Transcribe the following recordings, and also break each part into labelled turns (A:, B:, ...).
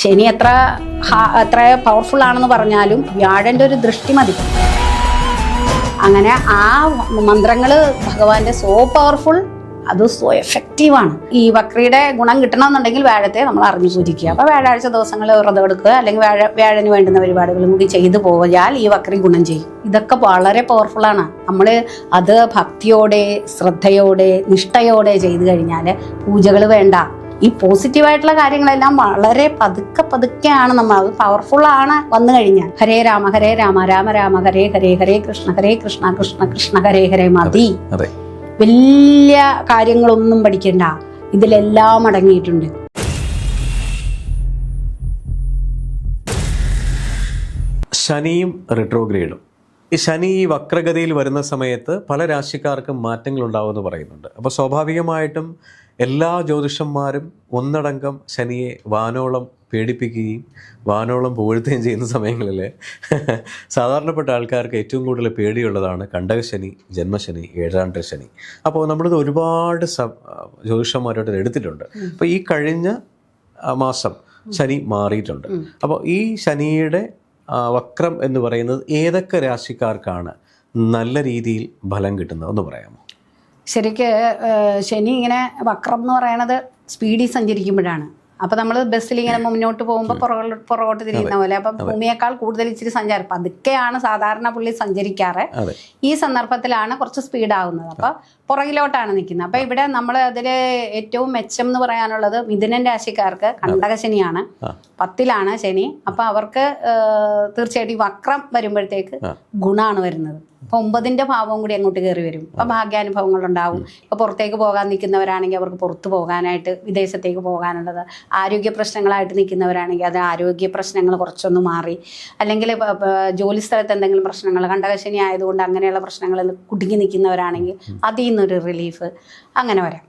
A: ശനി എത്ര പവർഫുൾ ആണെന്ന് പറഞ്ഞാലും വ്യാഴന്റെ ഒരു ദൃഷ്ടി മതി. അങ്ങനെ ആ മന്ത്രങ്ങൾ ഭഗവാന്റെ സോ പവർഫുൾ, അത് സോ എഫക്റ്റീവാണ്. ഈ വക്രിയുടെ ഗുണം കിട്ടണമെന്നുണ്ടെങ്കിൽ വ്യാഴത്തെ നമ്മൾ അറിഞ്ഞു പൂജിക്കുക. അപ്പോൾ വ്യാഴാഴ്ച ദിവസങ്ങളിൽ വ്രതം എടുക്കുക, അല്ലെങ്കിൽ വ്യാഴന് വേണ്ടുന്ന പരിപാടികളും കൂടി ചെയ്തു പോയാൽ ഈ വക്രി ഗുണം ചെയ്യും. ഇതൊക്കെ വളരെ പവർഫുള്ളാണ്. നമ്മൾ അത് ഭക്തിയോടെ, ശ്രദ്ധയോടെ, നിഷ്ഠയോടെ ചെയ്തു കഴിഞ്ഞാൽ പൂജകൾ വേണ്ട. ഈ പോസിറ്റീവായിട്ടുള്ള കാര്യങ്ങളെല്ലാം വളരെ പതുക്കെയാണ് നമ്മൾ, അത് പവർഫുള്ളാണ് വന്നു കഴിഞ്ഞാൽ. ഹരേ രാമ രാമ രാമ ഹരേ ഹരേ, ഹരേ കൃഷ്ണ കൃഷ്ണ കൃഷ്ണ ഹരേ ഹരേ മതി. വലിയ കാര്യങ്ങളൊന്നും പഠിക്കണ്ട, ഇതിലെല്ലാം അടങ്ങിയിട്ടുണ്ട്.
B: ശനിയും റിട്രോഗ്രേഡും. ഈ ശനി ഈ വക്രഗതിയിൽ വരുന്ന സമയത്ത് പല രാശിക്കാർക്കും മാറ്റങ്ങൾ ഉണ്ടാവുമെന്ന് പറയുന്നുണ്ട്. അപ്പോൾ സ്വാഭാവികമായിട്ടും എല്ലാ ജ്യോതിഷന്മാരും ഒന്നടങ്കം ശനിയെ വാനോളം പേടിപ്പിക്കുകയും വാനോളം പുകഴ്ത്തുകയും ചെയ്യുന്ന സമയങ്ങളിൽ സാധാരണപ്പെട്ട ആൾക്കാർക്ക് ഏറ്റവും കൂടുതൽ പേടിയുള്ളതാണ് കണ്ടകശനി, ജന്മശനി, ഏഴാണ്ട് ശനി. അപ്പോൾ നമ്മളിത് ഒരുപാട് ജ്യോതിഷന്മാരോട് എടുത്തിട്ടുണ്ട്. അപ്പോൾ ഈ കഴിഞ്ഞ മാസം ശനി മാറിയിട്ടുണ്ട്. അപ്പോൾ ഈ ശനിയുടെ വക്രം എന്ന് പറയുന്നത് ഏതൊക്കെ രാശിക്കാർക്കാണ് നല്ല രീതിയിൽ ഫലം കിട്ടുന്നത് എന്ന് പറയാമോ?
A: ശരിക്ക് ശനി ഇങ്ങനെ വക്രം എന്ന് പറയണത് സ്പീഡിൽ സഞ്ചരിക്കുമ്പോഴാണ്. അപ്പോൾ നമ്മൾ ബസ്സിൽ ഇങ്ങനെ മുന്നോട്ട് പോകുമ്പോൾ പുറകോട്ട് തിരിയുന്ന പോലെ, അപ്പം ഭൂമിയേക്കാൾ കൂടുതൽ ഇച്ചിരി സഞ്ചാരം പതുക്കെയാണ് സാധാരണ പുള്ളി സഞ്ചരിക്കാറ്. ഈ സന്ദർഭത്തിലാണ് കുറച്ച് സ്പീഡാവുന്നത്. അപ്പോൾ പുറകിലോട്ടാണ് നിൽക്കുന്നത്. അപ്പോൾ ഇവിടെ നമ്മൾ അതിൽ ഏറ്റവും മെച്ചം എന്ന് പറയാനുള്ളത് മിഥുനൻ രാശിക്കാർക്ക് കണ്ടകശനിയാണ്. 10ലാണ് ശനി. അപ്പോൾ അവർക്ക് തീർച്ചയായിട്ടും വക്രം വരുമ്പോഴത്തേക്ക് ഗുണമാണ് വരുന്നത്. അപ്പോൾ 9ന്റെ ഭാവവും കൂടി അങ്ങോട്ട് കയറി വരും. അപ്പോൾ ഭാഗ്യാനുഭവങ്ങളുണ്ടാവും. ഇപ്പോൾ പുറത്തേക്ക് പോകാൻ നിൽക്കുന്നവരാണെങ്കിൽ അവർക്ക് പുറത്ത് പോകാനായിട്ട്, വിദേശത്തേക്ക് പോകാനുള്ളത്, ആരോഗ്യ പ്രശ്നങ്ങളായിട്ട് നിൽക്കുന്നവരാണെങ്കിൽ അത് ആരോഗ്യ പ്രശ്നങ്ങൾ കുറച്ചൊന്ന് മാറി, അല്ലെങ്കിൽ ജോലി സ്ഥലത്ത് എന്തെങ്കിലും പ്രശ്നങ്ങൾ, കണ്ടകശനി ആയതുകൊണ്ട് അങ്ങനെയുള്ള പ്രശ്നങ്ങളിൽ കുടുങ്ങി നിൽക്കുന്നവരാണെങ്കിൽ അതിൽ നിന്നൊരു റിലീഫ് അങ്ങനെ വരാം.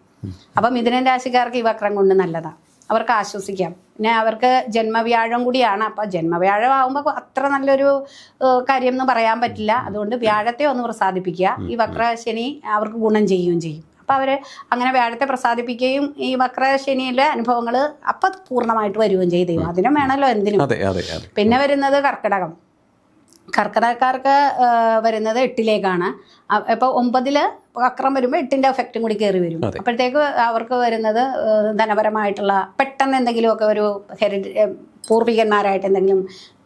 A: അപ്പം മിഥുനൻ രാശിക്കാർക്ക് ഈ വക്രം കൊണ്ട് നല്ലതാണ്, അവർക്ക് ആശ്വസിക്കാം. പിന്നെ അവർക്ക് ജന്മവ്യാഴം കൂടിയാണ്. അപ്പോൾ ജന്മവ്യാഴം ആകുമ്പോൾ അത്ര നല്ലൊരു കാര്യം എന്ന് പറയാൻ പറ്റില്ല. അതുകൊണ്ട് വ്യാഴത്തെ ഒന്ന് പ്രസാദിപ്പിക്കുക. ഈ വക്രശനി അവർക്ക് ഗുണം ചെയ്യുകയും ചെയ്യും. അപ്പോൾ അവർ അങ്ങനെ വ്യാഴത്തെ പ്രസാദിപ്പിക്കുകയും ഈ വക്രശനിയിലെ അനുഭവങ്ങൾ അപ്പം പൂർണ്ണമായിട്ട് വരികയും ചെയ്തു. അതിനും വേണമല്ലോ എന്തിനും. പിന്നെ വരുന്നത് കർക്കിടകക്കാർക്ക് വരുന്നത് 8ലേക്കാണ്. ഇപ്പോൾ 9ൽ വക്രം വരുമ്പോൾ 8ന്റെ എഫക്റ്റും കൂടി കയറി വരും. അപ്പോഴത്തേക്ക് അവർക്ക് വരുന്നത് ധനപരമായിട്ടുള്ള പെട്ടെന്ന് എന്തെങ്കിലുമൊക്കെ ഒരു പൂർവികന്മാരായിട്ട് എന്തെങ്കിലും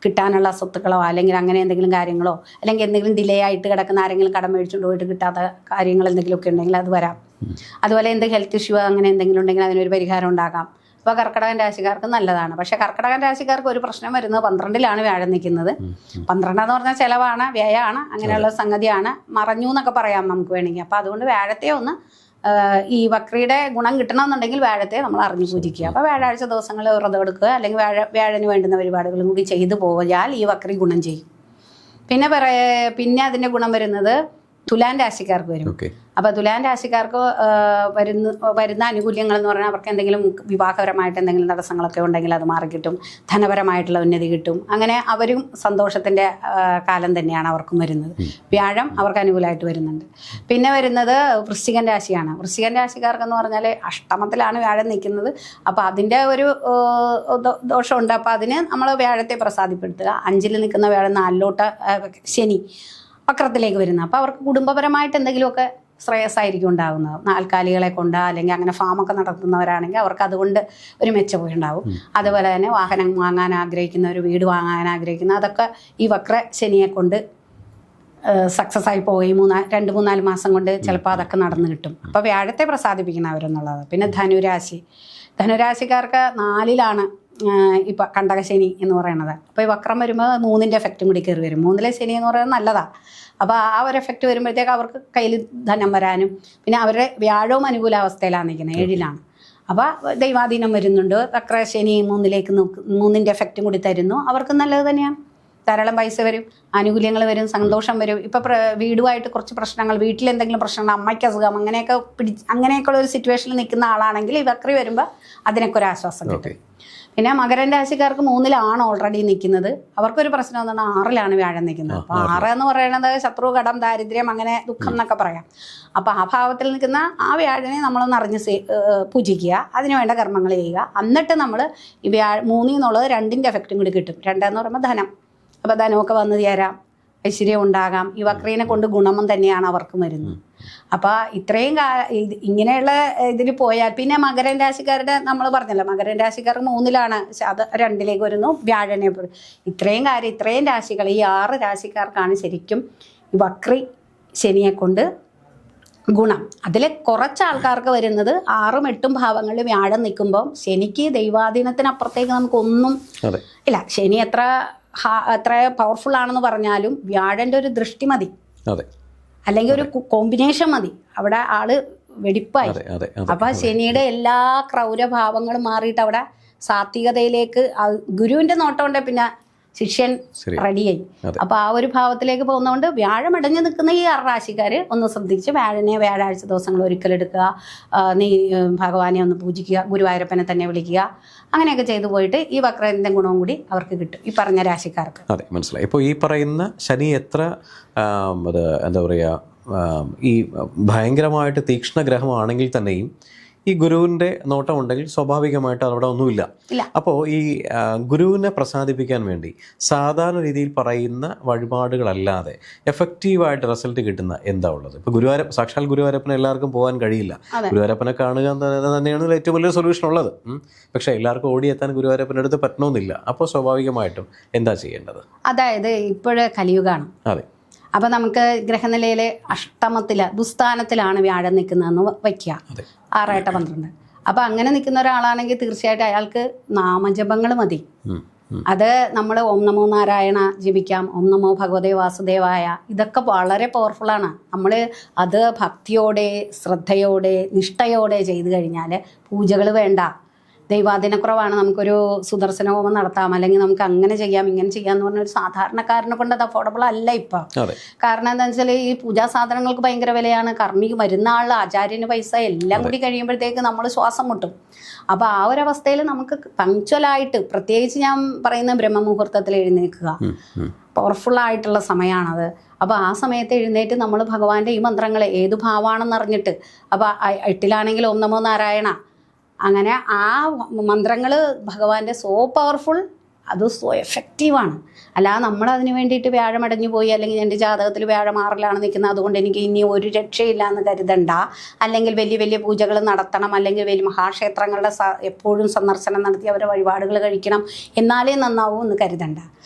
A: കിട്ടാനുള്ള സ്വത്തുക്കളോ, അല്ലെങ്കിൽ അങ്ങനെ എന്തെങ്കിലും കാര്യങ്ങളോ, അല്ലെങ്കിൽ എന്തെങ്കിലും ഡിലേ ആയിട്ട് കിടക്കുന്ന ആരെങ്കിലും കടം മേടിച്ചുകൊണ്ട് പോയിട്ട് കിട്ടാത്ത കാര്യങ്ങൾ എന്തെങ്കിലുമൊക്കെ ഉണ്ടെങ്കിൽ അത് വരാം. അതുപോലെ എന്തെങ്കിലും ഹെൽത്ത് ഇഷ്യൂ അങ്ങനെ എന്തെങ്കിലും ഉണ്ടെങ്കിൽ അതിനൊരു പരിഹാരം ഉണ്ടാകാം. അപ്പോൾ കർക്കിടകൻ രാശിക്കാർക്ക് നല്ലതാണ്. പക്ഷേ കർക്കിടകൻ രാശിക്കാർക്ക് ഒരു പ്രശ്നം വരുന്നത് 12ലാണ് വ്യാഴം നിൽക്കുന്നത്. 12 എന്ന് പറഞ്ഞാൽ ചിലവാണ്, വ്യയമാണ്, അങ്ങനെയുള്ള സംഗതിയാണ്. മറഞ്ഞു എന്നൊക്കെ പറയാം നമുക്ക് വേണമെങ്കിൽ. അപ്പോൾ അതുകൊണ്ട് വ്യാഴത്തെ ഒന്ന് ഈ വക്രിയുടെ ഗുണം കിട്ടണമെന്നുണ്ടെങ്കിൽ വ്യാഴത്തെ നമ്മൾ അറിഞ്ഞു പൂജിക്കുക. അപ്പോൾ വ്യാഴാഴ്ച ദിവസങ്ങളിൽ വ്രതം എടുക്കുക, അല്ലെങ്കിൽ വ്യാഴന് വേണ്ടുന്ന പരിപാടികളും കൂടി ചെയ്തു പോയാൽ ഈ വക്രി ഗുണം ചെയ്യും. പിന്നെ അതിൻ്റെ ഗുണം വരുന്നത് തുലാൻ രാശിക്കാർക്ക് വരും. അപ്പോൾ തുലാൻ രാശിക്കാർക്ക് വരുന്ന ആനുകൂല്യങ്ങൾ എന്ന് പറഞ്ഞാൽ അവർക്ക് എന്തെങ്കിലും വിവാഹപരമായിട്ട് എന്തെങ്കിലും തടസ്സങ്ങളൊക്കെ ഉണ്ടെങ്കിൽ അത് മാറിക്കിട്ടും, ധനപരമായിട്ടുള്ള ഉന്നതി കിട്ടും. അങ്ങനെ അവരും സന്തോഷത്തിൻ്റെ കാലം തന്നെയാണ് അവർക്കും വരുന്നത്. വ്യാഴം അവർക്ക് അനുകൂലമായിട്ട് വരുന്നുണ്ട്. പിന്നെ വരുന്നത് വൃശ്ചികൻ രാശിയാണ്. വൃശ്ചികൻ രാശിക്കാർക്കെന്ന് പറഞ്ഞാൽ അഷ്ടമത്തിലാണ് വ്യാഴം നിൽക്കുന്നത്. അപ്പോൾ അതിൻ്റെ ഒരു ദോഷമുണ്ട്. അപ്പോൾ അതിന് നമ്മൾ വ്യാഴത്തെ പ്രസാദിപ്പെടുത്തുക. 5ൽ നിൽക്കുന്ന വ്യാഴം 4ലോട്ട് ശനി വക്രത്തിലേക്ക് വരുന്നത്. അപ്പോൾ അവർക്ക് കുടുംബപരമായിട്ട് എന്തെങ്കിലുമൊക്കെ ശ്രേയസ്സായിരിക്കും ഉണ്ടാകുന്നത്. നാൽക്കാലികളെ കൊണ്ട്, അല്ലെങ്കിൽ അങ്ങനെ ഫാമൊക്കെ നടത്തുന്നവരാണെങ്കിൽ അവർക്ക് അതുകൊണ്ട് ഒരു മെച്ചം ഉണ്ടാവും. അതുപോലെ തന്നെ വാഹനം വാങ്ങാൻ ആഗ്രഹിക്കുന്നവർ, വീട് വാങ്ങാൻ ആഗ്രഹിക്കുന്ന, അതൊക്കെ ഈ വക്ര ശനിയെ കൊണ്ട് സക്സസ് ആയി പോവുകയും 2-3-4 മാസം കൊണ്ട് ചിലപ്പോൾ അതൊക്കെ നടന്നു കിട്ടും. അപ്പോൾ വ്യാഴത്തെ പ്രസാദിപ്പിക്കുന്നവരെന്നുള്ളത്. പിന്നെ ധനുരാശിക്കാർക്ക് 4ലാണ് ഇപ്പം കണ്ടകശനി എന്ന് പറയുന്നത്. അപ്പോൾ ഈ വക്രം വരുമ്പോൾ 3ന്റെ എഫക്റ്റും കൂടി കയറി വരും. 3ലെ ശനി എന്ന് പറയുന്നത് നല്ലതാണ്. അപ്പോൾ ആ ഒരു എഫക്റ്റ് വരുമ്പോഴത്തേക്ക് അവർക്ക് കയ്യിൽ ധനം വരാനും, പിന്നെ അവരുടെ വ്യാഴവും അനുകൂലാവസ്ഥയിലാണ് നിൽക്കുന്നത്, 7ലാണ്. അപ്പോൾ ദൈവാധീനം വരുന്നുണ്ട്. വക്രശനി 3ന്റെ എഫക്റ്റും കൂടി തരുന്നു. അവർക്ക് നല്ലത് തന്നെയാണ്. ധാരാളം പൈസ വരും, ആനുകൂല്യങ്ങൾ വരും, സന്തോഷം വരും. ഇപ്പം വീടുമായിട്ട് കുറച്ച് പ്രശ്നങ്ങൾ, വീട്ടിലെന്തെങ്കിലും പ്രശ്നങ്ങൾ, അമ്മയ്ക്ക് അസുഖം, അങ്ങനെയൊക്കെയുള്ള ഒരു സിറ്റുവേഷനിൽ നിൽക്കുന്ന ആളാണെങ്കിൽ ഈ വക്രി വരുമ്പോൾ അതിനൊക്കെ ഒരു ആശ്വാസം കിട്ടും. പിന്നെ മകരം രാശിക്കാർക്ക് 3-ലാണ് ഓൾറെഡി നിൽക്കുന്നത്. അവർക്കൊരു പ്രശ്നം എന്താണ്, 6-ലാണ് വ്യാഴം നിൽക്കുന്നത്. അപ്പോൾ 6 എന്ന് പറയുന്നത് ശത്രു, കടം, ദാരിദ്ര്യം, അങ്ങനെ ദുഃഖം എന്നൊക്കെ പറയാം. അപ്പോൾ ആ ഭാവത്തിൽ നിൽക്കുന്ന ആ വ്യാഴനെ നമ്മളൊന്ന് അറിഞ്ഞ് പൂജിക്കുക, അതിന് വേണ്ട കർമ്മങ്ങൾ ചെയ്യുക. എന്നിട്ട് നമ്മൾ ഈ 3 എന്നുള്ളത് 2-ന്റെ എഫക്റ്റും കൂടി കിട്ടും. 2 എന്ന് പറയുമ്പോൾ ധനം. അപ്പോൾ ധനമൊക്കെ വന്നു ചേരാം, ഐശ്വര്യം ഉണ്ടാകാം. ഈ വക്രീനെ കൊണ്ട് ഗുണമം തന്നെയാണ് അവർക്ക് വരുന്നത്. അപ്പോൾ ഇത്രയും ഇങ്ങനെയുള്ള ഇതിൽ പോയാൽ പിന്നെ മകരം രാശിക്കാരുടെ നമ്മൾ പറഞ്ഞല്ലോ, മകരം രാശിക്കാർക്ക് 3-ലാണ്, അത് 2-ലേക്ക് വരുന്നു വ്യാഴനെ. ഇത്രയും രാശികൾ, ഈ 6 രാശിക്കാർക്കാണ് ശരിക്കും ഈ വക്രി ശനിയെ കൊണ്ട് ഗുണം. അതിൽ കുറച്ച് ആൾക്കാർക്ക് വരുന്നത് 6ഉം 8ഉം ഭാവങ്ങളിൽ വ്യാഴം നിൽക്കുമ്പോൾ ശനിക്ക് ദൈവാധീനത്തിനപ്പുറത്തേക്ക് നമുക്കൊന്നും ഇല്ല. ശനി എത്ര പവർഫുൾ ആണെന്ന് പറഞ്ഞാലും വ്യാഴന്റെ ഒരു ദൃഷ്ടി മതി, അല്ലെങ്കിൽ ഒരു കോമ്പിനേഷൻ മതി, അവിടെ ആള് വെടിപ്പായി. അപ്പൊ ശനിയുടെ എല്ലാ ക്രൗരഭാവങ്ങളും മാറിയിട്ട് അവിടെ സാത്വികതയിലേക്ക് ഗുരുവിന്റെ നോട്ടം കൊണ്ട് പിന്നെ ശിഷ്യൻ റെഡിയായി. അപ്പൊ ആ ഒരു ഭാവത്തിലേക്ക് പോകുന്നതുകൊണ്ട് വ്യാഴം അടഞ്ഞു നിൽക്കുന്ന ഈ 6 രാശിക്കാര് ഒന്ന് ശ്രദ്ധിച്ച് വ്യാഴാഴ്ച ദിവസങ്ങൾ ഒരിക്കലെടുക്കുക, നീ ഭഗവാനെ ഒന്ന് പൂജിക്കുക, ഗുരുവായൂരപ്പനെ തന്നെ വിളിക്കുക, അങ്ങനെയൊക്കെ ചെയ്തു പോയിട്ട് ഈ വക്രന്റെ ഗുണവും കൂടി അവർക്ക് കിട്ടും, ഈ പറഞ്ഞ രാശിക്കാർക്ക്.
B: അതെ, മനസ്സിലായി. ഇപ്പോൾ ഈ പറയുന്ന ശനി എത്ര എന്താ പറയുക, ഈ ഭയങ്കരമായിട്ട് തീക്ഷ്ണ ഗ്രഹമാണെങ്കിൽ തന്നെയും ഈ ഗുരുവിൻ്റെ നോട്ടം ഉണ്ടെങ്കിൽ സ്വാഭാവികമായിട്ട് അവിടെ ഒന്നുമില്ല. അപ്പോൾ ഈ ഗുരുവിനെ പ്രസാദിപ്പിക്കാൻ വേണ്ടി സാധാരണ രീതിയിൽ പറയുന്ന വഴിപാടുകളല്ലാതെ എഫക്റ്റീവായിട്ട് റിസൾട്ട് കിട്ടുന്ന എന്താ ഉള്ളത്? ഇപ്പോൾ സാക്ഷാൽ ഗുരുവായൂരപ്പനെ എല്ലാവർക്കും പോകാൻ കഴിയില്ല. ഗുരുവായൂരപ്പനെ കാണുക തന്നെയാണ് ഏറ്റവും വലിയ സൊല്യൂഷൻ ഉള്ളത്. പക്ഷേ എല്ലാവർക്കും ഓടിയെത്താൻ ഗുരുവായൂരപ്പൻ്റെ അടുത്ത് പറ്റണമെന്നില്ല. അപ്പോൾ സ്വാഭാവികമായിട്ടും എന്താ ചെയ്യേണ്ടത്?
A: അതായത് ഇപ്പോഴേ കലിയുഗമാണ്.
B: അതെ.
A: അപ്പം നമുക്ക് ഗ്രഹനിലയിലെ ദുസ്ഥാനത്തിലാണ് വ്യാഴം നിൽക്കുന്നതെന്ന് വയ്ക്കുക, 6-8-12. അപ്പം അങ്ങനെ നിൽക്കുന്ന ഒരാളാണെങ്കിൽ തീർച്ചയായിട്ടും അയാൾക്ക് നാമജപങ്ങൾ മതി. അത് നമ്മൾ ഓം നമോ നാരായണ ജപിക്കാം, ഓം നമോ ഭഗവതേ വാസുദേവായ, ഇതൊക്കെ വളരെ പവർഫുള്ളാണ്. നമ്മൾ അത് ഭക്തിയോടെ, ശ്രദ്ധയോടെ, നിഷ്ഠയോടെ ചെയ്തു കഴിഞ്ഞാൽ പൂജകൾ വേണ്ട. ദൈവാധീനക്കുറവാണ്, നമുക്കൊരു സുദർശന ഹോമം നടത്താം, അല്ലെങ്കിൽ നമുക്ക് അങ്ങനെ ചെയ്യാം ഇങ്ങനെ ചെയ്യാം എന്ന് പറഞ്ഞൊരു സാധാരണക്കാരനെ കൊണ്ട് അത് അഫോർഡബിൾ അല്ല ഇപ്പം. കാരണം എന്താണെന്ന് വെച്ചാൽ ഈ പൂജാ സാധനങ്ങൾക്ക് ഭയങ്കര വിലയാണ്, കർമ്മിക്ക് വരുന്ന ആൾ, ആചാര്യന് പൈസ, എല്ലാം കൂടി കഴിയുമ്പോഴത്തേക്ക് നമ്മൾ ശ്വാസം മുട്ടും. അപ്പോൾ ആ ഒരവസ്ഥയിൽ നമുക്ക് പങ്ക്ച്വലായിട്ട്, പ്രത്യേകിച്ച് ഞാൻ പറയുന്ന ബ്രഹ്മമുഹൂർത്തത്തിൽ എഴുന്നേൽക്കുക, പവർഫുള്ളായിട്ടുള്ള സമയമാണത്. അപ്പോൾ ആ സമയത്ത് എഴുന്നേറ്റ് നമ്മൾ ഭഗവാന്റെ ഈ മന്ത്രങ്ങൾ ഏത് ഭാവമാണെന്ന് അറിഞ്ഞിട്ട്, അപ്പോൾ 8-ലാണെങ്കിൽ ഓം നമോ നാരായണ, അങ്ങനെ ആ മന്ത്രങ്ങൾ ഭഗവാന്റെ സോ പവർഫുൾ, അത് സോ എഫക്റ്റീവാണ്. അല്ലാതെ നമ്മളതിന് വേണ്ടിയിട്ട് വ്യാഴമടഞ്ഞു പോയി, അല്ലെങ്കിൽ എൻ്റെ ജാതകത്തിൽ വ്യാഴം 6-ലാണ് നിൽക്കുന്നത്, അതുകൊണ്ട് എനിക്ക് ഇനി ഒരു രക്ഷയില്ല എന്ന് കരുതണ്ട, അല്ലെങ്കിൽ വലിയ വലിയ പൂജകൾ നടത്തണം, അല്ലെങ്കിൽ വലിയ മഹാക്ഷേത്രങ്ങളുടെ എപ്പോഴും സന്ദർശനം നടത്തി അവരെ വഴിപാടുകൾ കഴിക്കണം എന്നാലേ നന്നാവൂ എന്ന് കരുതണ്ട.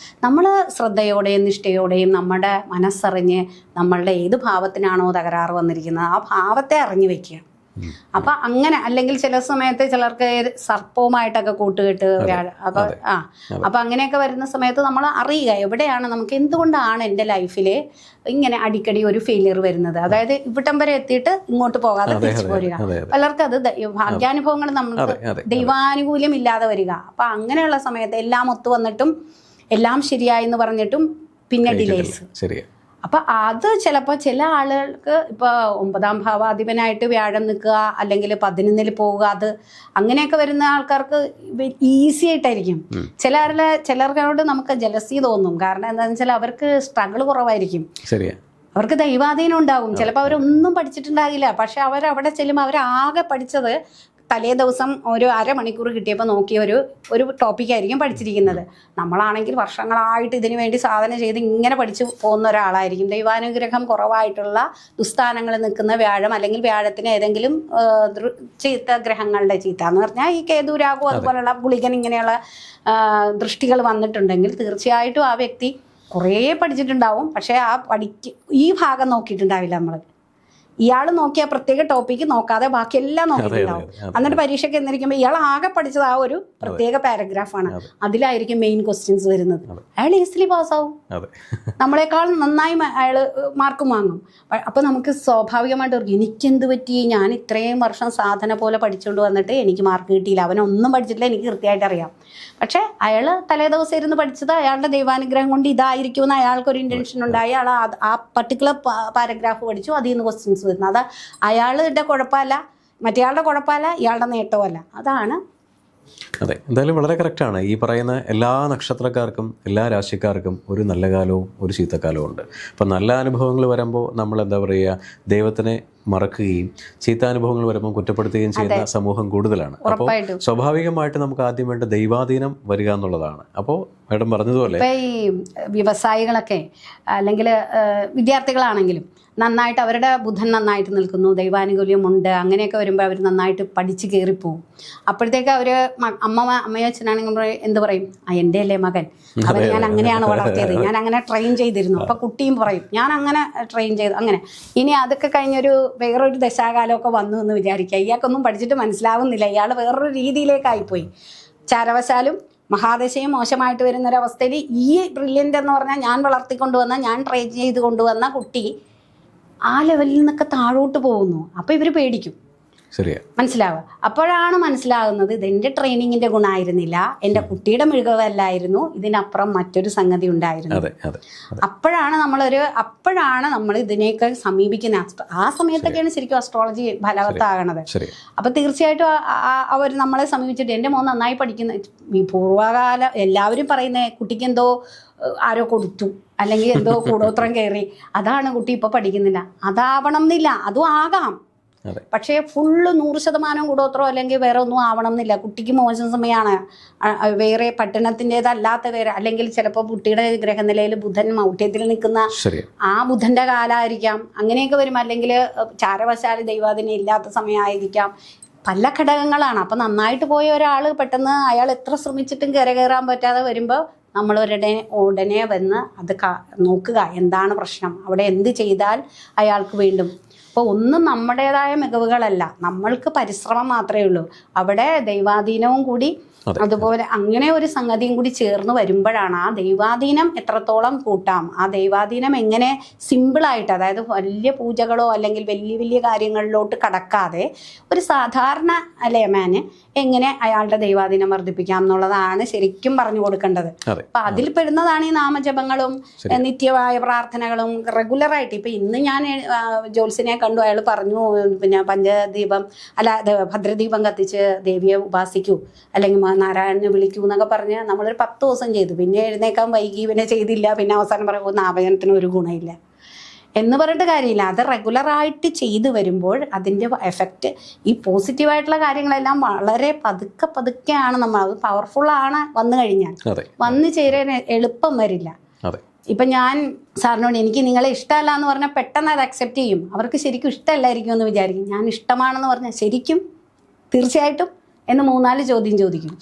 A: നമ്മൾ ശ്രദ്ധയോടെയും നിഷ്ഠയോടെയും നമ്മുടെ മനസ്സറിഞ്ഞ് നമ്മളുടെ ഏത് ഭാവത്തിനാണോ തകരാറ് വന്നിരിക്കുന്നത് ആ ഭാവത്തെ അറിഞ്ഞു വെക്കുക. അപ്പൊ അങ്ങനെ, അല്ലെങ്കിൽ ചില സമയത്ത് ചിലർക്ക് സർപ്പവുമായിട്ടൊക്കെ കൂട്ടുകെട്ട് അപ്പൊ അങ്ങനെയൊക്കെ വരുന്ന സമയത്ത് നമ്മൾ അറിയുക എവിടെയാണ് നമുക്ക്, എന്തുകൊണ്ടാണ് എൻ്റെ ലൈഫിൽ ഇങ്ങനെ അടിക്കടി ഒരു ഫെയിലിയർ വരുന്നത്, അതായത് ഇവിടം വരെ എത്തിയിട്ട് ഇങ്ങോട്ട് പോകാതെ തിരിച്ചു പോരുക. പലർക്കും അത് ഭാഗ്യാനുഭവങ്ങൾ നമുക്ക് ദൈവാനുകൂല്യം ഇല്ലാതെ വരിക. അപ്പൊ അങ്ങനെയുള്ള സമയത്ത് എല്ലാം ഒത്തു വന്നിട്ടും എല്ലാം ശരിയായി എന്ന് പറഞ്ഞിട്ടും പിന്നെ ഡിലേസ്. അപ്പം അത് ചിലപ്പോൾ ചില ആളുകൾക്ക് ഇപ്പോൾ 9-ാം ഭാവാധിപനായിട്ട് വ്യാഴം നിൽക്കുക, അല്ലെങ്കിൽ 11-ൽ പോവുക, അത് അങ്ങനെയൊക്കെ വരുന്ന ആൾക്കാർക്ക് ഈസി ആയിട്ടായിരിക്കും. ചിലർക്കോട് നമുക്ക് ജലസി തോന്നും. കാരണം എന്താണെന്ന് വെച്ചാൽ അവർക്ക് സ്ട്രഗിൾ കുറവായിരിക്കും, അവർക്ക് ദൈവാധീനം ഉണ്ടാകും. ചിലപ്പോൾ അവരൊന്നും പഠിച്ചിട്ടുണ്ടാകില്ല, പക്ഷെ അവരവിടെ ചെല്ലുമ്പോൾ അവരാകെ പഠിച്ചത് തലേ ദിവസം ഒരു അരമണിക്കൂർ കിട്ടിയപ്പോൾ നോക്കിയ ഒരു ടോപ്പിക്കായിരിക്കും പഠിച്ചിരിക്കുന്നത്. നമ്മളാണെങ്കിൽ വർഷങ്ങളായിട്ട് ഇതിനു വേണ്ടി സാധന ചെയ്ത് ഇങ്ങനെ പഠിച്ചു പോകുന്ന ഒരാളായിരിക്കും. ദൈവാനുഗ്രഹം കുറവായിട്ടുള്ള ദുസ്ഥാനങ്ങളിൽ നിൽക്കുന്ന വ്യാഴം, അല്ലെങ്കിൽ വ്യാഴത്തിന് ഏതെങ്കിലും ചീത്ത ഗ്രഹങ്ങളുടെ ചീത്ത എന്ന് പറഞ്ഞാൽ ഈ കേതു, രാഹു, അതുപോലുള്ള ഗുളികൻ, ഇങ്ങനെയുള്ള ദൃഷ്ടികൾ വന്നിട്ടുണ്ടെങ്കിൽ തീർച്ചയായിട്ടും ആ വ്യക്തി കുറേ പഠിച്ചിട്ടുണ്ടാവും, പക്ഷേ ഈ ഭാഗം നോക്കിയിട്ടുണ്ടാവില്ല. നമ്മൾ ഇയാൾ നോക്കിയ പ്രത്യേക ടോപ്പിക്ക് നോക്കാതെ ബാക്കിയെല്ലാം നോക്കിയിട്ടുണ്ടാവും. എന്നിട്ട് പരീക്ഷയ്ക്ക് എന്നിരിക്കുമ്പോൾ ഇയാൾ ആകെ പഠിച്ചത് ആ ഒരു പ്രത്യേക പാരഗ്രാഫാണ്, അതിലായിരിക്കും മെയിൻ ക്വസ്റ്റ്യൻസ് വരുന്നത്. അയാൾ ഈസിലി പാസ്സാവും, നമ്മളെക്കാൾ നന്നായി അയാൾ മാർക്കും വാങ്ങും. അപ്പോൾ നമുക്ക് സ്വാഭാവികമായിട്ട് എനിക്കെന്ത് പറ്റി, ഞാൻ ഇത്രയും വർഷം സാധന പോലെ പഠിച്ചുകൊണ്ട് വന്നിട്ട് എനിക്ക് മാർക്ക് കിട്ടിയില്ല, അവനൊന്നും പഠിച്ചിട്ടില്ല, എനിക്ക് കൃത്യമായിട്ട് അറിയാം. പക്ഷേ അയാൾ തലേ ദിവസം ഇരുന്ന് പഠിച്ചത് അയാളുടെ ദൈവാനുഗ്രഹം കൊണ്ട് ഇതായിരിക്കുമെന്ന് അയാൾക്കൊരു ഇൻറ്റൻഷൻ ഉണ്ടായി, അയാൾ ആ പർട്ടിക്കുലർ പാരഗ്രാഫ് പഠിച്ചു, അതിൽ നിന്ന് ക്വസ്റ്റ്യൻസ് വരുന്നത്. അത് അയാളുടെ കുഴപ്പമല്ല, മറ്റേയാളുടെ കുഴപ്പമല്ല, ഇയാളുടെ നേട്ടമല്ല. അതാണ്
B: അതെ, എന്തായാലും വളരെ കറക്റ്റാണ്. ഈ പറയുന്ന എല്ലാ നക്ഷത്രക്കാർക്കും എല്ലാ രാശിക്കാർക്കും ഒരു നല്ല കാലവും ഒരു ചീത്തക്കാലവും ഉണ്ട്. അപ്പം നല്ല അനുഭവങ്ങൾ വരുമ്പോൾ നമ്മൾ എന്താ പറയുക, ദൈവത്തിനെ മറക്കുകയും ചീത്താനുഭവങ്ങൾ വരുമ്പോൾ കുറ്റപ്പെടുത്തുകയും ചെയ്യുന്ന സമൂഹം കൂടുതലാണ്. അപ്പോൾ സ്വാഭാവികമായിട്ട് നമുക്ക് ആദ്യം വേണ്ട ദൈവാധീനം വരിക എന്നുള്ളതാണ്. അപ്പോൾ മാഡം പറഞ്ഞതുപോലെ
A: ഇപ്പം ഈ വ്യവസായികളൊക്കെ അല്ലെങ്കിൽ വിദ്യാർത്ഥികളാണെങ്കിലും നന്നായിട്ട് അവരുടെ ബുധൻ നന്നായിട്ട് നിൽക്കുന്നു, ദൈവാനുകൂല്യമുണ്ട്, അങ്ങനെയൊക്കെ വരുമ്പോൾ അവർ നന്നായിട്ട് പഠിച്ച് കയറിപ്പോവും. അപ്പോഴത്തേക്ക് അവർ അമ്മയോ അച്ഛനാണെങ്കിൽ എന്ത് പറയും, എൻ്റെ അല്ലേ മകൻ, അവൻ ഞാൻ അങ്ങനെയാണ് വളർത്തിയത്, ഞാൻ അങ്ങനെ ട്രെയിൻ ചെയ്തിരുന്നു. അപ്പോൾ കുട്ടിയും പറയും ഞാൻ അങ്ങനെ ട്രെയിൻ ചെയ്തു. അങ്ങനെ ഇനി അതൊക്കെ കഴിഞ്ഞൊരു വേറൊരു ദശാകാലമൊക്കെ വന്നു എന്ന് വിചാരിക്കുക, ഇയാൾക്കൊന്നും പഠിച്ചിട്ട് മനസ്സിലാവുന്നില്ല, ഇയാൾ വേറൊരു രീതിയിലേക്കായിപ്പോയി. ചാരവശാലും മഹാദശയും മോശമായിട്ട് വരുന്നൊരവസ്ഥയിൽ ഈ ബ്രില്യൻ്റ് എന്ന് പറഞ്ഞാൽ ഞാൻ വളർത്തിക്കൊണ്ടുവന്ന, ഞാൻ ട്രെയിൻ ചെയ്ത് കൊണ്ടുവന്ന കുട്ടി ആ ലെവലിൽ നിന്നൊക്കെ താഴോട്ട് പോകുന്നു. അപ്പോൾ ഇവർ പേടിക്കും.
B: ശരിയാ,
A: മനസ്സിലാവുക. അപ്പോഴാണ് മനസ്സിലാകുന്നത് ഇതെൻ്റെ ട്രെയിനിങ്ങിൻ്റെ ഗുണമായിരുന്നില്ല, എൻ്റെ കുട്ടിയുടെ മികവല്ലായിരുന്നു, ഇതിനപ്പുറം മറ്റൊരു സംഗതി ഉണ്ടായിരുന്നു. അപ്പോഴാണ് നമ്മൾ ഇതിനെയൊക്കെ സമീപിക്കുന്നത്. ആ സമയത്തൊക്കെയാണ് ശരിക്കും അസ്ട്രോളജി ഫലവത്താകണത്. അപ്പം തീർച്ചയായിട്ടും അവർ നമ്മളെ സമീപിച്ചിട്ട് എൻ്റെ മോൻ നന്നായി പഠിക്കുന്ന, ഈ പൂർവ്വകാല എല്ലാവരും പറയുന്നത് കുട്ടിക്ക് എന്തോ ആരോ കൊടുത്തു, അല്ലെങ്കിൽ എന്തോ കൂടോത്രം കയറി, അതാണ് കുട്ടി ഇപ്പോൾ പഠിക്കുന്നില്ല. അതാവണം എന്നില്ല, അതും ആകാം. പക്ഷേ ഫുള്ള് 100% കൂടോത്രോ അല്ലെങ്കിൽ വേറെ ഒന്നും ആവണം എന്നില്ല. കുട്ടിക്ക് മോശം സമയമാണ്, വേറെ പട്ടണത്തിൻ്റെതല്ലാത്ത വേറെ, അല്ലെങ്കിൽ ചിലപ്പോൾ കുട്ടിയുടെ ഗ്രഹനിലയിൽ ബുധൻ മൗഢ്യത്തിൽ നിൽക്കുന്ന ആ ബുധൻ്റെ കാലമായിരിക്കാം. അങ്ങനെയൊക്കെ വരും. അല്ലെങ്കിൽ ചാരവശാൽ ദൈവാധീനം ഇല്ലാത്ത സമയമായിരിക്കാം. പല ഘടകങ്ങളാണ്. അപ്പം നന്നായിട്ട് പോയ ഒരാൾ പെട്ടെന്ന് അയാൾ എത്ര ശ്രമിച്ചിട്ടും കയറാൻ പറ്റാതെ വരുമ്പോൾ നമ്മൾ ഉടനെ വന്ന് അത് നോക്കുക, എന്താണ് പ്രശ്നം, അവിടെ എന്ത് ചെയ്താൽ അയാൾക്ക് വീണ്ടും. അപ്പോൾ ഒന്നും നമ്മുടേതായ മികവുകളല്ല, നമ്മൾക്ക് പരിശ്രമം മാത്രമേ ഉള്ളൂ. അവിടെ ദൈവാധീനവും കൂടി അതുപോലെ അങ്ങനെ ഒരു സംഗതിയും കൂടി ചേർന്ന് വരുമ്പോഴാണ് ആ ദൈവാധീനം എത്രത്തോളം കൂട്ടാം, ആ ദൈവാധീനം എങ്ങനെ സിമ്പിളായിട്ട്, അതായത് വലിയ പൂജകളോ അല്ലെങ്കിൽ വലിയ വലിയ കാര്യങ്ങളിലോട്ട് കടക്കാതെ ഒരു സാധാരണ ലേമാന് എങ്ങനെ അയാളുടെ ദൈവാധീനം വർദ്ധിപ്പിക്കാം എന്നുള്ളതാണ് ശരിക്കും പറഞ്ഞു കൊടുക്കേണ്ടത്. അപ്പം അതിൽ പെടുന്നതാണ് ഈ നാമജപങ്ങളും നിത്യമായ പ്രാർത്ഥനകളും റെഗുലറായിട്ട്. ഇപ്പം ഇന്ന് ഞാൻ ജോത്സ്യനെ കണ്ടു, അയാൾ പറഞ്ഞു പിന്നെ പഞ്ചദീപം ഭദ്രദീപം കത്തിച്ച് ദേവിയെ ഉപാസിക്കൂ, അല്ലെങ്കിൽ നാരായണനെ വിളിക്കൂ എന്നൊക്കെ പറഞ്ഞ് നമ്മളൊരു 10 ദിവസം ചെയ്തു. പിന്നെ എഴുന്നേക്കാൻ വൈകി, പിന്നെ ചെയ്തില്ല. പിന്നെ അവസാനം പറയുമ്പോൾ നാമജനത്തിന് ഒരു ഗുണമില്ല എന്ന് പറഞ്ഞിട്ട് കാര്യമില്ല. അത് റെഗുലറായിട്ട് ചെയ്തു വരുമ്പോൾ അതിൻ്റെ എഫക്റ്റ്, ഈ പോസിറ്റീവായിട്ടുള്ള കാര്യങ്ങളെല്ലാം വളരെ പതുക്കെയാണ് നമ്മൾ, അത് പവർഫുള്ളാണ് വന്നു കഴിഞ്ഞാൽ. വന്നു ചേരാൻ എളുപ്പം വരില്ല. ഇപ്പം ഞാൻ സാറിനോട് എനിക്ക് നിങ്ങളെ ഇഷ്ടമല്ല എന്ന് പറഞ്ഞാൽ പെട്ടെന്ന് അത് അക്സെപ്റ്റ് ചെയ്യും. അവർക്ക് ശരിക്കും ഇഷ്ടമല്ലായിരിക്കും എന്ന് വിചാരിക്കും. ഞാൻ ഇഷ്ടമാണെന്ന് പറഞ്ഞാൽ ശരിക്കും തീർച്ചയായിട്ടും എന്ന് 3-4 ചോദ്യം ചോദിക്കും.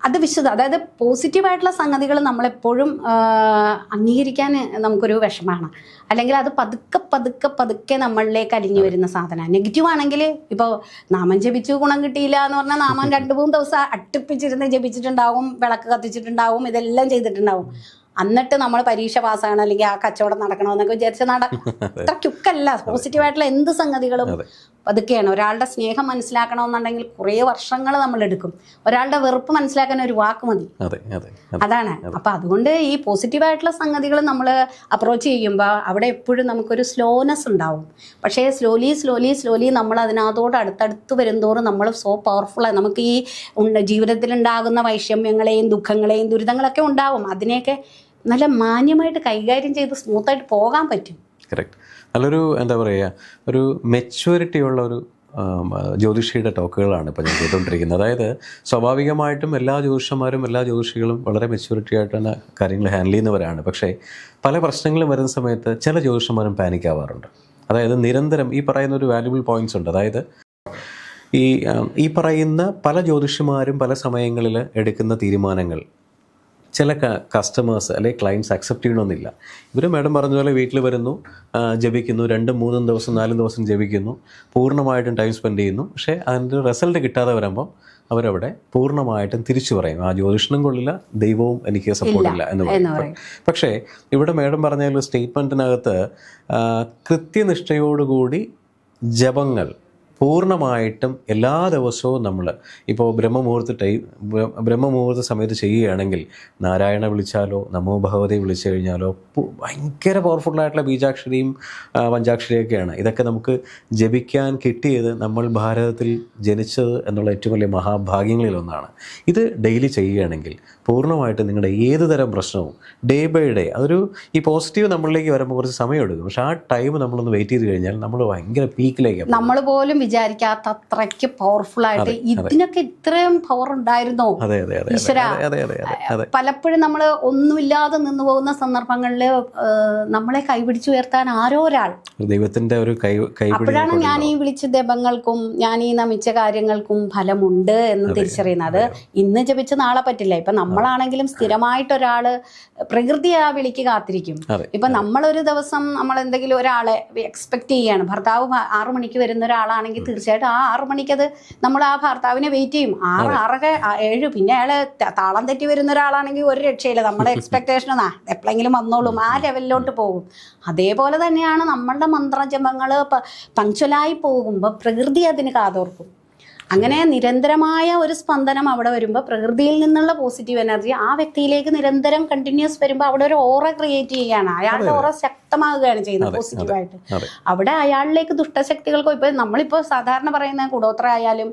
A: അത് അതായത് പോസിറ്റീവായിട്ടുള്ള സംഗതികൾ നമ്മളെപ്പോഴും അംഗീകരിക്കാൻ നമുക്കൊരു വിഷമമാണ്. അല്ലെങ്കിൽ അത് പതുക്കെ നമ്മളിലേക്ക് അലിഞ്ഞു വരുന്ന സാധനമാണ്. നെഗറ്റീവ് ആണെങ്കിൽ ഇപ്പോൾ നാമം ജപിച്ചു ഗുണം കിട്ടിയില്ല എന്ന് പറഞ്ഞാൽ നാമം 2-3 ദിവസം അടുപ്പിച്ചിരുന്ന് ജപിച്ചിട്ടുണ്ടാവും, വിളക്ക് കത്തിച്ചിട്ടുണ്ടാവും, ഇതെല്ലാം ചെയ്തിട്ടുണ്ടാവും. എന്നിട്ട് നമ്മൾ പരീക്ഷ പാസ്സാകണം അല്ലെങ്കിൽ ആ കച്ചവടം നടക്കണമെന്നൊക്കെ വിചാരിച്ച് അത്ര ക്യുക്കല്ല. പോസിറ്റീവായിട്ടുള്ള എന്ത് സംഗതികളും പതുക്കെയാണ്. ഒരാളുടെ സ്നേഹം മനസ്സിലാക്കണമെന്നുണ്ടെങ്കിൽ കുറേ വർഷങ്ങൾ നമ്മൾ എടുക്കും. ഒരാളുടെ വെറുപ്പ് മനസ്സിലാക്കാൻ ഒരു വാക്ക് മതി. അതാണ്. അപ്പം അതുകൊണ്ട് ഈ പോസിറ്റീവായിട്ടുള്ള സംഗതികൾ നമ്മൾ അപ്രോച്ച് ചെയ്യുമ്പോൾ അവിടെ എപ്പോഴും നമുക്കൊരു സ്ലോനെസ് ഉണ്ടാവും. പക്ഷേ സ്ലോലി നമ്മൾ അതിനകത്തോട് അടുത്തടുത്ത് വരുന്തോറും നമ്മൾ സോ പവർഫുള്ളായി, നമുക്ക് ഈ ജീവിതത്തിലുണ്ടാകുന്ന വൈഷമ്യങ്ങളെയും ദുഃഖങ്ങളെയും ദുരിതങ്ങളൊക്കെ ഉണ്ടാവും. അതിനെയൊക്കെ നല്ല മാന്യമായിട്ട് കൈകാര്യം ചെയ്ത് സ്മൂത്തായിട്ട് പോകാൻ പറ്റും.
B: കറക്റ്റ്. നല്ലൊരു എന്താ പറയുക, ഒരു മെച്യൂരിറ്റി ഉള്ള ഒരു ജ്യോതിഷിയുടെ ടോക്കുകളാണ് ഇപ്പോൾ ഞാൻ കേട്ടുകൊണ്ടിരിക്കുന്നത്. അതായത് സ്വാഭാവികമായിട്ടും എല്ലാ ജ്യോതിഷന്മാരും എല്ലാ ജ്യോതിഷികളും വളരെ മെച്യൂരിറ്റി ആയിട്ട് തന്നെ കാര്യങ്ങൾ ഹാൻഡിൽ ചെയ്യുന്നവരാണ്. പക്ഷേ പല പ്രശ്നങ്ങളും വരുന്ന സമയത്ത് ചില ജ്യോതിഷന്മാരും പാനിക് ആവാറുണ്ട്. അതായത് നിരന്തരം ഈ പറയുന്ന ഒരു വാല്യുബിൾ പോയിന്റ്സ് ഉണ്ട്. അതായത് ഈ പറയുന്ന പല ജ്യോതിഷന്മാരും പല സമയങ്ങളിൽ എടുക്കുന്ന തീരുമാനങ്ങൾ ചില കസ്റ്റമേഴ്സ് അല്ലെങ്കിൽ ക്ലയൻറ്റ്സ് അക്സെപ്റ്റ് ചെയ്യണമെന്നില്ല. ഇവർ മാഡം പറഞ്ഞ പോലെ വീട്ടിൽ വരുന്നു, ജപിക്കുന്നു, 2-3 ദിവസം 4 ദിവസം ജപിക്കുന്നു, പൂർണ്ണമായിട്ടും ടൈം സ്പെൻഡ് ചെയ്യുന്നു. പക്ഷേ അതിൻ്റെ റിസൾട്ട് കിട്ടാതെ വരുമ്പോൾ അവരവിടെ പൂർണ്ണമായിട്ടും തിരിച്ചു പറയും, ആ ജ്യോതിഷനും കൊള്ളില്ല, ദൈവവും എനിക്ക് സപ്പോർട്ടില്ല എന്ന് പറയും. പക്ഷേ ഇവിടെ മാഡം പറഞ്ഞ ഒരു സ്റ്റേറ്റ്മെൻറ്റിനകത്ത് കൃത്യനിഷ്ഠയോടുകൂടി ജപങ്ങൾ പൂർണ്ണമായിട്ടും എല്ലാ ദിവസവും നമ്മൾ ഇപ്പോൾ ബ്രഹ്മമുഹൂർത്ത സമയത്ത് ചെയ്യുകയാണെങ്കിൽ നാരായണ വിളിച്ചാലോ നമോ ഭഗവതി വിളിച്ചു കഴിഞ്ഞാലോ ഭയങ്കര പവർഫുള്ളായിട്ടുള്ള ബീജാക്ഷരിയും പഞ്ചാക്ഷരിയൊക്കെയാണ്. ഇതൊക്കെ നമുക്ക് ജപിക്കാൻ കിട്ടിയത് നമ്മൾ ഭാരതത്തിൽ ജനിച്ചത് എന്നുള്ള ഏറ്റവും വലിയ മഹാഭാഗ്യങ്ങളിലൊന്നാണ്. ഇത് ഡെയിലി ചെയ്യുകയാണെങ്കിൽ പൂർണ്ണമായിട്ട് നിങ്ങളുടെ ഏത് തരം പ്രശ്നവും ഡേ ബൈ ഡേ അതൊരു ഈ പോസിറ്റീവ് നമ്മളിലേക്ക് വരുമ്പോൾ കുറച്ച് സമയമെടുക്കും. പക്ഷെ ആ ടൈം നമ്മളൊന്ന് വെയിറ്റ് ചെയ്ത് കഴിഞ്ഞാൽ നമ്മൾ ഭയങ്കര പീക്കിലേക്ക്
A: നമ്മൾ പോലും വിചാരിക്കാത്ത അത്രയ്ക്ക് പവർഫുൾ ആയിട്ട് ഇതിനൊക്കെ ഇത്രയും പവർ ഉണ്ടായിരുന്നോ ഈശ്വര. പലപ്പോഴും നമ്മൾ ഒന്നുമില്ലാതെ നിന്നു പോകുന്ന സന്ദർഭങ്ങളിൽ നമ്മളെ കൈപിടിച്ചുയർത്താൻ ആരോ ഒരാൾ
B: ദൈവത്തിന്റെ ഒരു
A: അപ്പോഴാണ് ഞാൻ ഈ വിളിച്ച ദീപങ്ങൾക്കും ഞാൻ ഈ നമിച്ച കാര്യങ്ങൾക്കും ഫലമുണ്ട് എന്ന് തിരിച്ചറിയുന്നത്. ഇന്ന് ജപിച്ച് നാളെ പറ്റില്ല. ഇപ്പൊ നമ്മളാണെങ്കിലും സ്ഥിരമായിട്ടൊരാള് പ്രകൃതി ആ വിളിക്ക് കാത്തിരിക്കും. ഇപ്പൊ നമ്മളൊരു ദിവസം നമ്മൾ എന്തെങ്കിലും ഒരാളെ എക്സ്പെക്ട് ചെയ്യാണ്, ഭർത്താവ് 6 മണിക്ക് വരുന്ന ഒരാളാണെങ്കിൽ തീർച്ചയായിട്ടും ആ 6 മണിക്കത് നമ്മൾ ആ ഭർത്താവിനെ വെയിറ്റ് ചെയ്യും. 6, 6:30, 7 പിന്നെ അയാള് താളം തെറ്റി വരുന്ന ഒരാളാണെങ്കിൽ ഒരു രക്ഷയില്ല, നമ്മുടെ എക്സ്പെക്ടേഷൻ എപ്പോഴെങ്കിലും വന്നോളും, ആ ലെവലിലോട്ട് പോകും. അതേപോലെ തന്നെയാണ് നമ്മളുടെ മന്ത്രജപങ്ങൾ പങ്ക്ച്വലായി പോകുമ്പോൾ പ്രകൃതി അതിന് കാതോർക്കും. അങ്ങനെ നിരന്തരമായ ഒരു സ്പന്ദനം അവിടെ വരുമ്പോൾ പ്രകൃതിയിൽ നിന്നുള്ള പോസിറ്റീവ് എനർജി ആ വ്യക്തിയിലേക്ക് നിരന്തരം കണ്ടിന്യൂസ് വരുമ്പോൾ അവിടെ ഒരു ഓറ ക്രിയേറ്റ് ചെയ്യുകയാണ്. അയാളുടെ ഓറ ശക്തമാകുകയാണ് ചെയ്യുന്നത് പോസിറ്റീവായിട്ട്. അവിടെ അയാളിലേക്ക് ദുഷ്ടശക്തികൾക്കോ ഇപ്പൊ നമ്മളിപ്പോൾ സാധാരണ പറയുന്ന കൂടോത്ര ആയാലും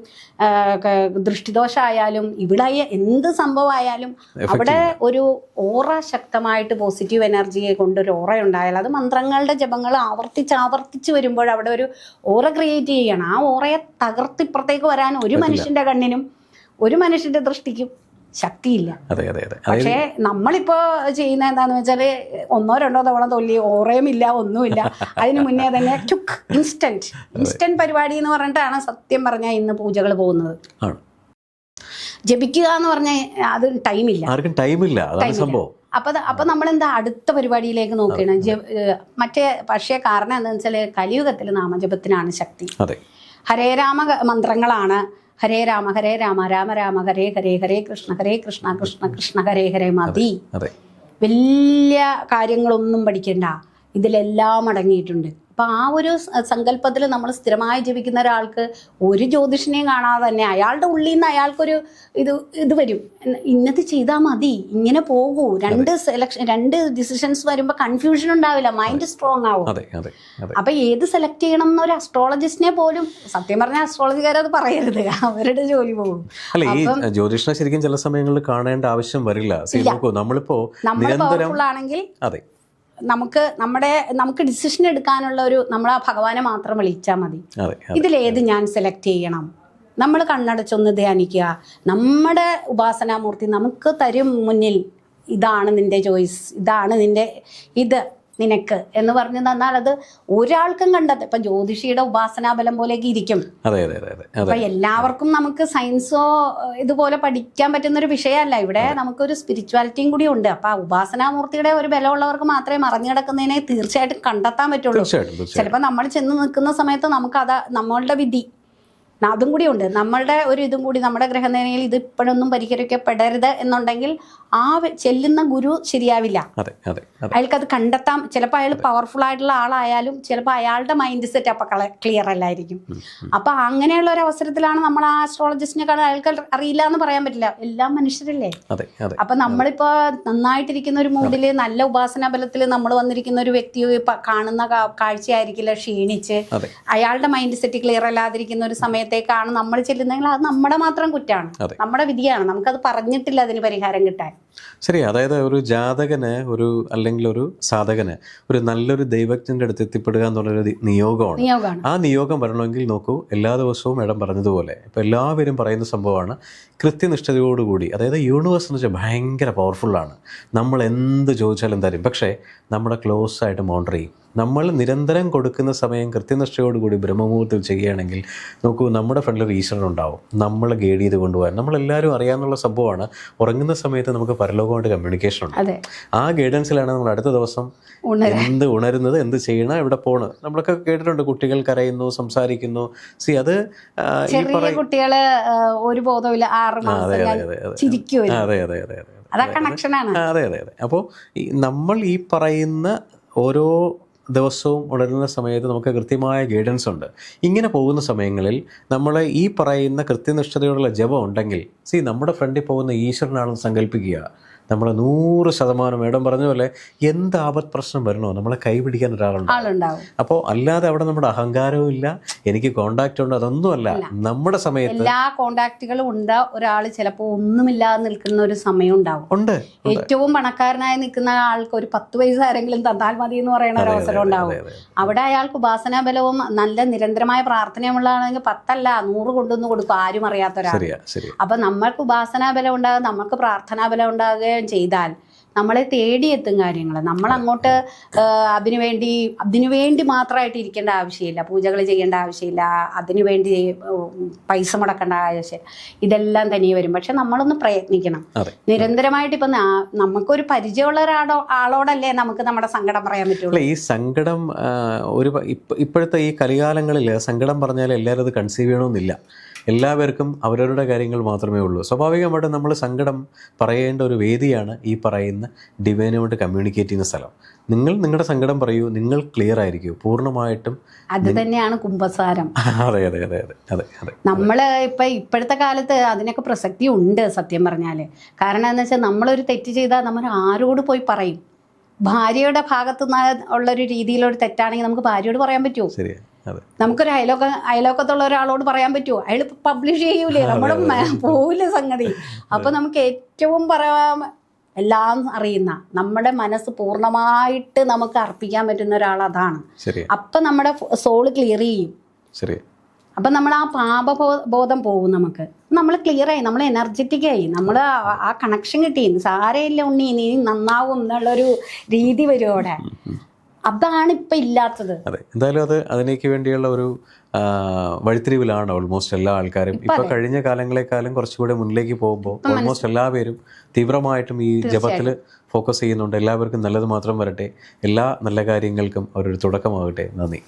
A: ദൃഷ്ടിദോഷമായാലും ഇവിടെ എന്ത് സംഭവമായാലും അവിടെ ഒരു ഓറ ശക്തമായിട്ട് പോസിറ്റീവ് എനർജിയെ കൊണ്ടൊരു ഓറ ഉണ്ടായാൽ അത് മന്ത്രങ്ങളുടെ ജപങ്ങൾ ആവർത്തിച്ച് വരുമ്പോൾ അവിടെ ഒരു ഓറ ക്രിയേറ്റ് ചെയ്യണം. ആ ഓറയെ തകർത്തിപ്പുറത്തേക്ക് വരാൻ ഒരു മനുഷ്യന്റെ കണ്ണിനും ഒരു മനുഷ്യന്റെ ദൃഷ്ടിക്കും ശക്തിയില്ല. പക്ഷേ നമ്മളിപ്പോ ചെയ്യുന്ന എന്താന്ന് വെച്ചാല് 1, 2 തവണ തൊല്ലി ഓറയുമില്ല, ഒന്നുമില്ല. അതിന് മുന്നേ തന്നെ ഇൻസ്റ്റന്റ് പരിപാടി എന്ന് പറഞ്ഞിട്ടാണ് സത്യം പറഞ്ഞാൽ ഇന്ന് പൂജകൾ പോകുന്നത്. ജപിക്കുക എന്ന് പറഞ്ഞാൽ അത് ടൈമില്ല. അപ്പൊ നമ്മളെന്താ അടുത്ത പരിപാടിയിലേക്ക് നോക്കണം. പക്ഷേ കാരണം എന്താണെന്ന് വെച്ചാൽ കലിയുഗത്തിൽ നാമജപത്തിനാണ് ശക്തി. ഹരേ രാമ മന്ത്രങ്ങളാണ്. ഹരേ രാമ രാമ രാമ ഹരേ ഹരേ ഹരേ കൃഷ്ണ കൃഷ്ണ കൃഷ്ണ ഹരേ ഹരേ മതി. വലിയ കാര്യങ്ങളൊന്നും പഠിക്കണ്ട, ഇതിലെല്ലാം അടങ്ങിയിട്ടുണ്ട്. അപ്പം ആ ഒരു സങ്കല്പത്തിൽ നമ്മൾ സ്ഥിരമായി ജപിക്കുന്ന ഒരാൾക്ക് ഒരു ജ്യോതിഷനെയും കാണാതെ തന്നെ അയാളുടെ ഉള്ളിൽ നിന്ന് അയാൾക്കൊരു ഇത് വരും, ഇന്നത് ചെയ്താൽ മതി, ഇങ്ങനെ പോകൂ. 2 ഡിസിഷൻസ് വരുമ്പോൾ കൺഫ്യൂഷൻ ഉണ്ടാവില്ല, മൈൻഡ് സ്ട്രോങ് ആവും. അപ്പൊ ഏത് സെലക്ട് ചെയ്യണം എന്നൊരു അസ്ട്രോളജിസ്റ്റിനെ പോലും സത്യം പറഞ്ഞാൽ അസ്ട്രോളജിക്കാരത് പറയരുത്, അവരുടെ ജോലി പോകും.
B: അല്ല, ഈ ജ്യോതിഷനെ ശരിക്കും ചില സമയങ്ങളിൽ കാണേണ്ട ആവശ്യം വരില്ല. നമ്മളിപ്പോ
A: പവർഫുൾ ആണെങ്കിൽ നമുക്ക് ഡിസിഷൻ എടുക്കാനുള്ള നമ്മൾ ആ ഭഗവാനെ മാത്രം വിളിച്ചാൽ മതി. ഇതിലേത് ഞാൻ സെലക്ട് ചെയ്യണം? നമ്മൾ കണ്ണടച്ചൊന്ന് ധ്യാനിക്കുക. നമ്മുടെ ഉപാസനാമൂർത്തി നമുക്ക് തരും മുന്നിൽ, ഇതാണ് നിന്റെ ചോയ്സ്, ഇതാണ് ഇത് നിനക്ക് എന്ന് പറഞ്ഞു തന്നാൽ അത് ഒരാൾക്കും കണ്ടെത്തും. ഇപ്പൊ ജ്യോതിഷിയുടെ ഉപാസനാബലം പോലെയൊക്കെ ഇരിക്കും. അപ്പൊ എല്ലാവർക്കും നമുക്ക് സയൻസോ ഇതുപോലെ പഠിക്കാൻ പറ്റുന്ന ഒരു വിഷയമല്ല. ഇവിടെ നമുക്കൊരു സ്പിരിച്വാലിറ്റിയും കൂടി ഉണ്ട്. അപ്പൊ ഉപാസനാമൂർത്തിയുടെ ഒരു ബലമുള്ളവർക്ക് മാത്രമേ മറിഞ്ഞു കിടക്കുന്നതിനെ തീർച്ചയായിട്ടും കണ്ടെത്താൻ പറ്റുള്ളൂ. ചിലപ്പോൾ നമ്മൾ ചെന്ന് നിൽക്കുന്ന സമയത്ത് നമുക്ക് നമ്മളുടെ വിധി അതും കൂടി ഉണ്ട്. നമ്മളുടെ ഒരു ഇതും കൂടി നമ്മുടെ ഗ്രഹനിലയിൽ ഇത് ഇപ്പോഴൊന്നും പരിഹരിക്കപ്പെടരുത് എന്നുണ്ടെങ്കിൽ ആ ചെല്ലുന്ന ഗുരു ശരിയാവില്ല. അയാൾക്കത് കണ്ടെത്താം. ചിലപ്പോൾ അയാൾ പവർഫുൾ ആയിട്ടുള്ള ആളായാലും ചിലപ്പോൾ അയാളുടെ മൈൻഡ് സെറ്റ് അപ്പൊ ക്ലിയർ അല്ലായിരിക്കും. അപ്പൊ അങ്ങനെയുള്ള ഒരു അവസരത്തിലാണ് നമ്മൾ ആ ആസ്ട്രോളജിസ്റ്റിനെ അയാൾക്ക് അറിയില്ല എന്ന് പറയാൻ പറ്റില്ല. എല്ലാം മനുഷ്യരല്ലേ. അപ്പൊ നമ്മളിപ്പോ നന്നായിട്ടിരിക്കുന്ന ഒരു മൂഡില് നല്ല ഉപാസനാ ബലത്തിൽ നമ്മൾ വന്നിരിക്കുന്ന ഒരു വ്യക്തി കാണുന്ന കാഴ്ചയായിരിക്കില്ല ക്ഷീണിച്ച് അയാളുടെ മൈൻഡ് സെറ്റ് ക്ലിയർ അല്ലാതിരിക്കുന്ന ഒരു സമയത്തേക്കാണ് നമ്മൾ ചെല്ലുന്നതെങ്കിൽ അത് നമ്മുടെ മാത്രം കുറ്റാണ്, നമ്മുടെ വിധിയാണ്. നമുക്കത് പറഞ്ഞിട്ടില്ല അതിന് പരിഹാരം കിട്ടാൻ.
B: ശരി. അതായത് ഒരു ജാതകന് അല്ലെങ്കിൽ ഒരു സാധകന് ഒരു നല്ലൊരു ദൈവജ്ഞന്റെ അടുത്ത് എത്തിപ്പെടുക എന്നുള്ളൊരു നിയോഗമാണ്. ആ നിയോഗം വരണമെങ്കിൽ നോക്കൂ, എല്ലാ ദിവസവും മേഡം പറഞ്ഞതുപോലെ ഇപ്പൊ എല്ലാവരും പറയുന്ന സംഭവമാണ് കൃത്യനിഷ്ഠതയോടുകൂടി. അതായത് യൂണിവേഴ്സ് എന്ന് വെച്ചാൽ ഭയങ്കര പവർഫുള്ളാണ്. നമ്മൾ എന്ത് ചോദിച്ചാലും തരും. പക്ഷേ നമ്മുടെ ക്ലോസ് ആയിട്ട് മോണിറ്റർ ചെയ്യും. നമ്മൾ നിരന്തരം കൊടുക്കുന്ന സമയം കൃത്യനിഷ്ഠയോടുകൂടി ബ്രഹ്മമുഹൂർത്തത്തിൽ ചെയ്യുകയാണെങ്കിൽ നോക്കൂ, നമ്മുടെ ഫ്രണ്ടിൽ ഈശ്വരൻ ഉണ്ടാവും, നമ്മൾ ഗൈഡ് ചെയ്ത് കൊണ്ടുപോകാൻ. നമ്മളെല്ലാവരും അറിയാവുന്ന സംഭവമാണ്, ഉറങ്ങുന്ന സമയത്ത് നമുക്ക് പരലോകമായിട്ട് കമ്മ്യൂണിക്കേഷൻ ഉണ്ട്. ആ ഗൈഡൻസിലാണ് നമ്മൾ അടുത്ത ദിവസം എന്ത് ഉണരുന്നത്, എന്ത് ചെയ്യണം, എവിടെ പോണ്. നമ്മളൊക്കെ കേട്ടിട്ടുണ്ട്, കുട്ടികൾ കരയുന്നു, സംസാരിക്കുന്നു. അത്
A: കുട്ടികള് ഒരു ബോധമില്ല, 6 മാസം ചിരിക്കും.
B: അതെ. അപ്പോൾ നമ്മൾ ഈ പറയുന്ന ഓരോ ദിവസവും ഉണരുന്ന സമയത്ത് നമുക്ക് കൃത്യമായ ഗൈഡൻസ് ഉണ്ട്. ഇങ്ങനെ പോകുന്ന സമയങ്ങളിൽ നമ്മൾ ഈ പറയുന്ന കൃത്യനിഷ്ഠതയോടുള്ള ജപം ഉണ്ടെങ്കിൽ നമ്മുടെ ഫ്രണ്ടിൽ പോകുന്ന ഈശ്വരനാണെന്ന് സങ്കല്പിക്കുക. നമ്മൾ 100% മേഡം പറഞ്ഞ പോലെ എന്ത് ആപത് പ്രശ്നം വരണോ നമ്മളെ കൈപിടിക്കാൻ ഒരാളുണ്ടാവും. അപ്പോൾ അല്ലാതെ അവിടെ നമ്മുടെ അഹങ്കാരവും ഇല്ല, എനിക്ക് കോണ്ടാക്ട് ഉണ്ട്, അതൊന്നുമല്ല. നമ്മുടെ സമയത്ത്
A: എല്ലാ കോണ്ടാക്റ്റുകളും ഉണ്ട്. ഒരാൾ ചിലപ്പോൾ ഒന്നുമില്ലാതെ നിൽക്കുന്ന ഒരു സമയം ഉണ്ടാവും.
B: ഉണ്ട്.
A: ഏറ്റവും പണക്കാരനായി നിൽക്കുന്ന ആൾക്ക് ഒരു 10 പൈസ ആരെങ്കിലും തന്നാൽ മതി എന്ന് പറയുന്ന ഒരു അവസരം ഉണ്ടാവും. അവിടെ അയാൾക്ക് ഉപാസനാ ബലവും നല്ല നിരന്തരമായ പ്രാർത്ഥനയുമുള്ളതാണെങ്കിൽ 10 അല്ല 100 കൊണ്ടുവന്ന് കൊടുക്കും, ആരും അറിയാത്ത ഒരാൾ. അപ്പൊ നമ്മൾക്ക് ഉപാസനാ ബലം ഉണ്ടാകും, നമുക്ക് പ്രാർത്ഥനാ ബലം ഉണ്ടാകുകയും ചെയ്താൽ നമ്മളെ തേടിയെത്തും കാര്യങ്ങൾ. നമ്മൾ അങ്ങോട്ട് അതിനുവേണ്ടി മാത്രമായിട്ട് ഇരിക്കേണ്ട ആവശ്യമില്ല, പൂജകൾ ചെയ്യേണ്ട ആവശ്യമില്ല, അതിനുവേണ്ടി പൈസ മുടക്കേണ്ട ആവശ്യമില്ല. ഇതെല്ലാം തനിയെ വരും. പക്ഷെ നമ്മളൊന്ന് പ്രയത്നിക്കണം നിരന്തരമായിട്ട്. ഇപ്പം നമുക്കൊരു പരിചയമുള്ള ആളോടല്ലേ നമുക്ക് നമ്മുടെ സങ്കടം പറയാൻ പറ്റുള്ളൂ.
B: ഈ സങ്കടം ഇപ്പോഴത്തെ ഈ കലികാലങ്ങളിൽ സങ്കടം പറഞ്ഞാൽ എല്ലാവരും അത് കൺസീവ് ചെയ്യണമെന്നില്ല. എല്ലാവർക്കും അവരവരുടെ കാര്യങ്ങൾ മാത്രമേ ഉള്ളൂ. സ്വാഭാവികമായിട്ടും നമ്മൾ സങ്കടം പറയേണ്ട ഒരു വേദിയാണ് ഈ പറയുന്ന ഡിവൈനുമായിട്ട് കമ്മ്യൂണിക്കേറ്റ് ചെയ്യുന്ന സ്ഥലം. നിങ്ങൾ നിങ്ങളുടെ സങ്കടം പറയൂ, നിങ്ങൾ ക്ലിയർ ആയിരിക്കൂ പൂർണ്ണമായിട്ടും.
A: അത് തന്നെയാണ് കുംഭസാരം.
B: അതെ അതെ അതെ അതെ അതെ അതെ.
A: നമ്മൾ ഇപ്പോഴത്തെ കാലത്ത് അതിനൊക്കെ പ്രസക്തി ഉണ്ട് സത്യം പറഞ്ഞാൽ. കാരണം എന്താ വെച്ചാൽ നമ്മളൊരു തെറ്റ് ചെയ്താൽ നമ്മൾ ആരോട് പോയി പറയും? ഭാര്യയുടെ ഭാഗത്തു നിന്ന് ഉള്ളൊരു രീതിയിലൊരു തെറ്റാണെങ്കിൽ നമുക്ക് ഭാര്യയോട് പറയാൻ പറ്റുമോ?
B: ശരിയാ.
A: നമുക്കൊരു അയലോക്കത്തുള്ള ഒരാളോട് പറയാൻ പറ്റുമോ? അയാൾ പബ്ലിഷ് ചെയ്യൂലേ, നമ്മുടെ പോവില്ല സംഗതി. അപ്പൊ നമുക്ക് ഏറ്റവും പറയാൻ എല്ലാം അറിയുന്ന, നമ്മുടെ മനസ്സ് പൂർണ്ണമായിട്ട് നമുക്ക് അർപ്പിക്കാൻ പറ്റുന്ന ഒരാൾ അതാണ്. അപ്പൊ നമ്മുടെ സോള് ക്ലിയർ ചെയ്യും. അപ്പൊ നമ്മൾ ആ പാപബോധം പോകും. നമുക്ക് നമ്മൾ ക്ലിയർ ആയി, നമ്മൾ എനർജറ്റിക് ആയി, നമ്മൾ ആ കണക്ഷൻ കിട്ടി. സാരയില്ല ഉണ്ണി, നീ നന്നാവും എന്നുള്ളൊരു രീതി വരും അവിടെ. അതാണ് ഇപ്പൊ ഇല്ലാത്തത്.
B: അതെ, എന്തായാലും അതിനേക്ക് വേണ്ടിയുള്ള ഒരു വഴിത്തിരിവിലാണ് ഓൾമോസ്റ്റ് എല്ലാ ആൾക്കാരും. ഇപ്പൊ കഴിഞ്ഞ കാലങ്ങളെക്കാളും കുറച്ചുകൂടെ മുന്നിലേക്ക് പോകുമ്പോൾ ഓൾമോസ്റ്റ് എല്ലാവരും തീവ്രമായിട്ടും ഈ ജപത്തിൽ ഫോക്കസ് ചെയ്യുന്നുണ്ട്. എല്ലാവർക്കും നല്ലത് മാത്രം വരട്ടെ, എല്ലാ നല്ല കാര്യങ്ങൾക്കും അവരൊരു തുടക്കമാകട്ടെ. നന്ദി.